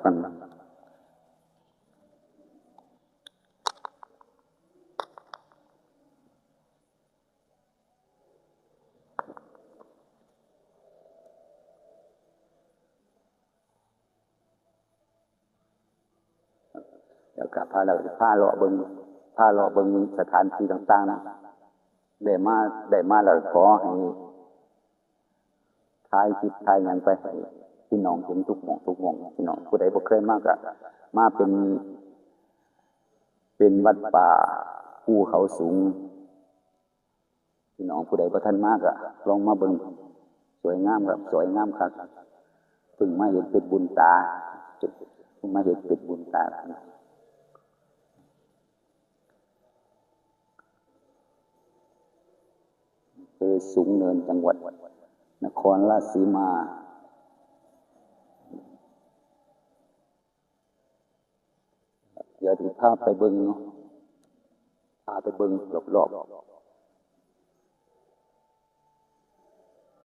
กันแล้วก็พาเราพาเลาะเบิ่งสถานที่ต่างๆนะได้มาแล้วขอให้ถ่ายคลิปถ่ายหยังไปให้พี่น้องเห็นทุกหม่องพี่น้องผู้ใดบ่เคยมาก็มาเป็นวัดป่าภูเขาสูงพี่น้องผู้ใดบ่ทันมาก็ลองมาเบิ่งสวยงามครับสวยงามครับเพิ่งมาเห็นเป็นบุญตาเพิ่งมาเห็นเป็นบุญตาคือสูงเนินจังหวัดนครราชสีมาเดี๋ยวพาไปเบิ่งเนาะพาไปเบิ่งรอบ